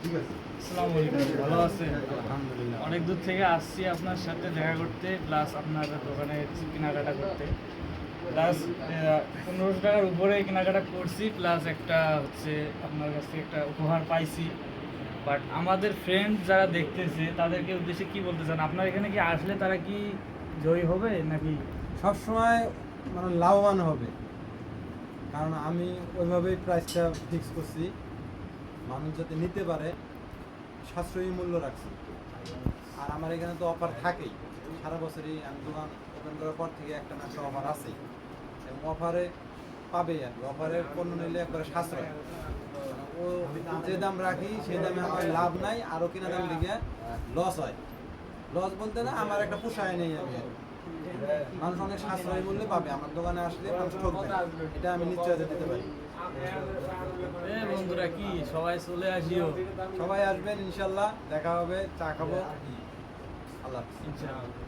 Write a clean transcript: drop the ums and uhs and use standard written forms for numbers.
আসসালামু আলাইকুম, ভালো আছেন? আলহামদুলিল্লাহ। অনেক দূর থেকে আসছি আপনার সাথে দেখা করতে, প্লাস আপনার দোকানে কেনাকাটা করতে। প্লাস 1500 টাকার উপরে কেনাকাটা করছি, প্লাস একটা হচ্ছে আপনার কাছ থেকে একটা উপহার পাইছি। বাট আমাদের ফ্রেন্ড যারা দেখতেছে তাদেরকে উদ্দেশ্যে কি বলতে চান? আপনার এখানে কি আসলে তারা কি জয়ী হবে নাকি? সবসময় মানে লাভবান হবে, কারণ আমি ওইভাবেই প্রাইসটা ফিক্স করছি, মানুষ যাতে নিতে পারে, সাশ্রয়ী মূল্য রাখছি। আর আমার এখানে তো অফার থাকেই, সারা বছরই আমি দোকান ওপেন করার পর থেকে একটা না একটা অফার আছেই, এবং অফারে পাবেই আর কি। অফারের পণ্য নিলে একবারে সাশ্রয়, ও যে দাম রাখি সেই দামে আমার লাভ নাই, আরও কিনা দাম দিকে লস হয়। লস বলতে না, আমার একটা পোষায় নেই আমি আর কি। মানুষ অনেক সাশ্রয়ী মূল্যে পাবে, আমার দোকানে আসলে মানুষ ঠকবে না, এটা আমি নিশ্চয়তা দিতে পারি। বন্ধুরা কি সবাই চলে আসিও। সবাই আসবেন ইনশাল্লাহ, দেখা হবে, চা খাবো। আল্লাহ হাফেজ। ইনশাআল্লাহ।